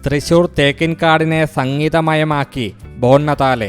Thrissur തേക്കിൻകാടിനെ സംഗീതമയമാക്കി ബോൺനതാലെ.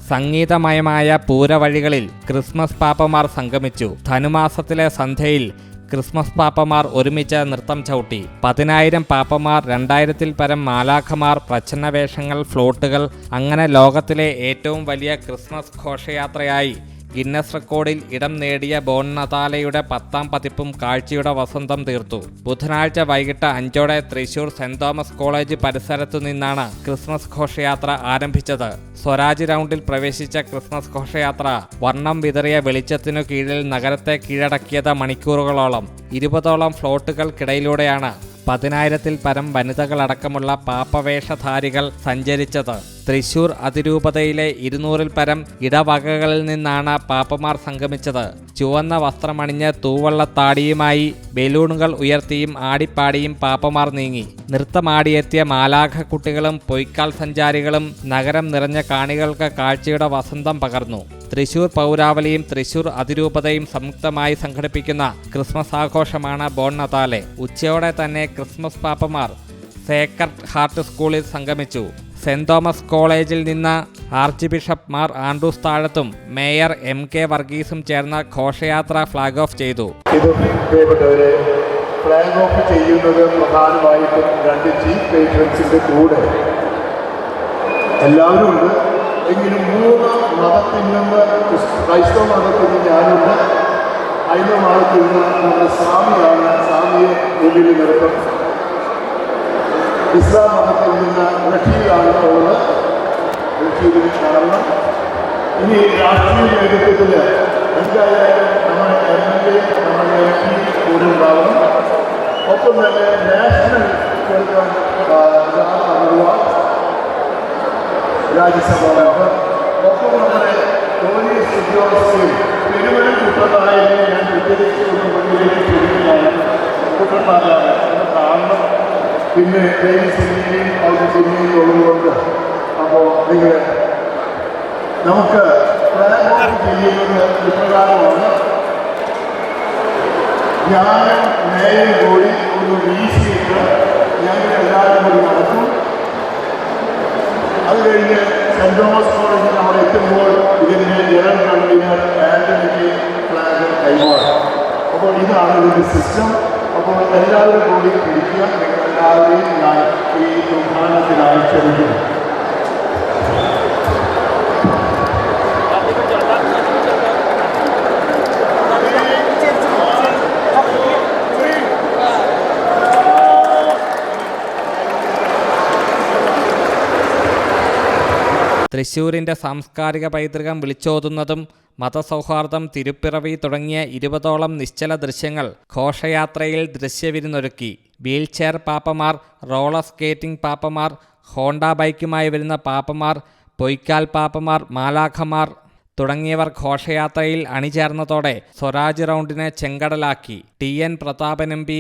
സംഗീതമയമായ പൂരവഴികളിൽ Christmas പാപ്പമാർ സംഗമിച്ചു. ധനുമാസത്തിലെ സന്ധ്യയിൽ Christmas പാപ്പമാർ ഒരുമിച്ച് നൃത്തം ചവിട്ടി. 10,000 പാപ്പമാർ, 2000-ൽ പരം മാലാഖമാർ, പ്രച്ഛന്നവേഷങ്ങൾ, ഫ്ലോട്ടുകൾ, അങ്ങനെ ലോകത്തിലെ ഏറ്റവും വലിയ ക്രിസ്മസ് ഘോഷയാത്രയായി ഗിന്നസ് റെക്കോർഡിൽ ഇടം നേടിയ ബോൺനതാലെയുടെ 10ാം പതിപ്പും കാഴ്ചയുടെ വസന്തം തീർത്തു. ബുധനാഴ്ച വൈകിട്ട് 5ഓടെ തൃശൂർ സെന്റ് തോമസ് കോളേജ് പരിസരത്തു നിന്നാണ് ക്രിസ്മസ് ഘോഷയാത്ര ആരംഭിച്ചത്. സ്വരാജ് റൗണ്ടിൽ പ്രവേശിച്ച ക്രിസ്മസ് ഘോഷയാത്ര വർണ്ണം വിതറിയ വെളിച്ചത്തിനു കീഴിൽ നഗരത്തെ കീഴടക്കിയത് മണിക്കൂറുകളോളം. 20ഓളം ഫ്ലോട്ടുകൾക്കിടയിലൂടെയാണ് 10,000-ൽ പരം വനിതകളടക്കമുള്ള പാപ്പവേഷധാരികൾ സഞ്ചരിച്ചത്. തൃശൂർ അതിരൂപതയിലെ 200-ൽ പരം ഇടവകകളിൽ നിന്നാണ് പാപ്പമാർ സംഗമിച്ചത്. ചുവന്ന വസ്ത്രമണിഞ്ഞ് തൂവള്ളത്താടിയുമായി ബലൂണുകൾ ഉയർത്തിയും ആടിപ്പാടിയും പാപ്പമാർ നീങ്ങി. നൃത്തമാടിയെത്തിയ മാലാഖ കുട്ടികളും പൊയ്ക്കാൽ സഞ്ചാരികളും നഗരം നിറഞ്ഞ കാണികൾക്ക് കാഴ്ചയുടെ വസന്തം പകർന്നു. തൃശൂർ പൗരാവലിയും തൃശൂർ അതിരൂപതയും സംയുക്തമായി സംഘടിപ്പിക്കുന്ന ക്രിസ്മസ് ആഘോഷമാണ് ബോൺനതാലെ. ഉച്ചയോടെ തന്നെ ക്രിസ്മസ് പാപ്പമാർ സേക്രഡ് ഹാർട്ട് സ്കൂളിൽ സംഗമിച്ചു. സെന്റ് തോമസ് കോളേജിൽ നിന്ന് ആർച്ച് ബിഷപ്പ് മാർ ആൻഡ്രൂസ് താഴത്തും മേയർ MK വർഗീസും ചേർന്ന ഘോഷയാത്ര ഫ്ലാഗ് ഓഫ് ചെയ്തു. ഫ്ലാഗ് ഓഫ് ചെയ്യുന്നത് പ്രധാനമായിട്ടും 2 ചീഫ് പേട്രൻസിന്റെ കൂടെ എല്ലാവരും ഉണ്ട്. എങ്കിലും 3 മതത്തിൽ നിന്ന്, ക്രൈസ്തവ മതത്തിൽ നിന്ന് ഞാനുണ്ട്, ഹൈന്ദവ മതത്തിൽ നിന്ന് നമ്മുടെ സ്വാമിയാണ്. സ്വാമിയെ മുന്നിൽ നിർത്തും. ഇസ്ലാം മതത്തിൽ നിന്ന് റഷീദാണ് ഉള്ളത്. റഷീദിന് കാരണം ഇനി രാഷ്ട്രീയ നേതൃത്വത്തിൽ എന്തായാലും നമ്മുടെ MLA, നമ്മുടെ MP കൂടെ ഉണ്ടാവണം. ഒപ്പം തന്നെ നാഷണൽ രാജ്യസഭ മെമ്പർ, ഒപ്പം നമ്മുടെ പോലീസ് ഉദ്യോഗസ്ഥരും പെരുമഴ കുട്ടനായനെ ഞാൻ വിദ്യാഭ്യാസ മുന്നിലേക്ക് ചോദിക്കുകയാണ്. കുട്ടനായാണ് കാണണം. പിന്നെ സിനിമയും അവരുടെ സിനിമയും ഉള്ളതുകൊണ്ട് അപ്പോൾ നിങ്ങൾ നമുക്ക് ഫ്ലാഗ് ഓഫ് ചെയ്യുന്നത് ഇപ്രകാരമാണ്. ഞാനും മേയറും കൂടി ഒരു വീശിയിട്ട് ഞങ്ങൾ എല്ലാവരും കൂടി നടക്കും. അത് കഴിഞ്ഞ് സെന്റ് തോമസ് കോളേജിൽ നമ്മൾ എത്തുമ്പോൾ ഇതിൻ്റെ ജനറൽ കൺവീനർ ആന്റണിക്ക് ഫ്ലാഗ് കൈമാറും. അപ്പോൾ ഇതാണ് ഇതിൻ്റെ സിസ്റ്റം. അപ്പോൾ എല്ലാവരും കൂടി പിടിക്കുക. നിങ്ങൾ എല്ലാവരെയും ഞാൻ ഈ ഉദ്ഘാടനത്തിനായി ക്ഷണിക്കുന്നു. തൃശൂരിൻ്റെ സാംസ്കാരിക പൈതൃകം വിളിച്ചോതുന്നതും മതസൗഹാർദ്ദം, തിരുപ്പിറവി തുടങ്ങിയ 20ഓളം നിശ്ചല ദൃശ്യങ്ങൾ ഘോഷയാത്രയിൽ ദൃശ്യവിരുന്നൊരുക്കി. വീൽചെയർ പാപ്പമാർ, റോളർ സ്കേറ്റിംഗ് പാപ്പമാർ, ഹോണ്ട ബൈക്കുമായി വരുന്ന പാപ്പമാർ, പൊയ്ക്കാൽ പാപ്പമാർ, മാലാഖമാർ തുടങ്ങിയവർ ഘോഷയാത്രയിൽ അണിചേർന്നതോടെ സ്വരാജ് റൗണ്ടിനെ ചെങ്കടലാക്കി. TN പ്രതാപൻ MP,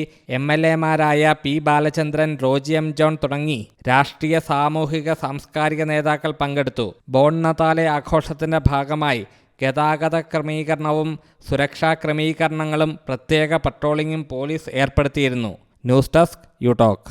MLA-മാരായ P Balachandran, Roji M John തുടങ്ങി രാഷ്ട്രീയ, സാമൂഹിക, സാംസ്കാരിക നേതാക്കൾ പങ്കെടുത്തു. ബോൺനതാലെ ആഘോഷത്തിന്റെ ഭാഗമായി ഗതാഗത ക്രമീകരണവും സുരക്ഷാ ക്രമീകരണങ്ങളും പ്രത്യേക പട്രോളിംഗും പോലീസ് ഏർപ്പെടുത്തിയിരുന്നു. News desk you talk.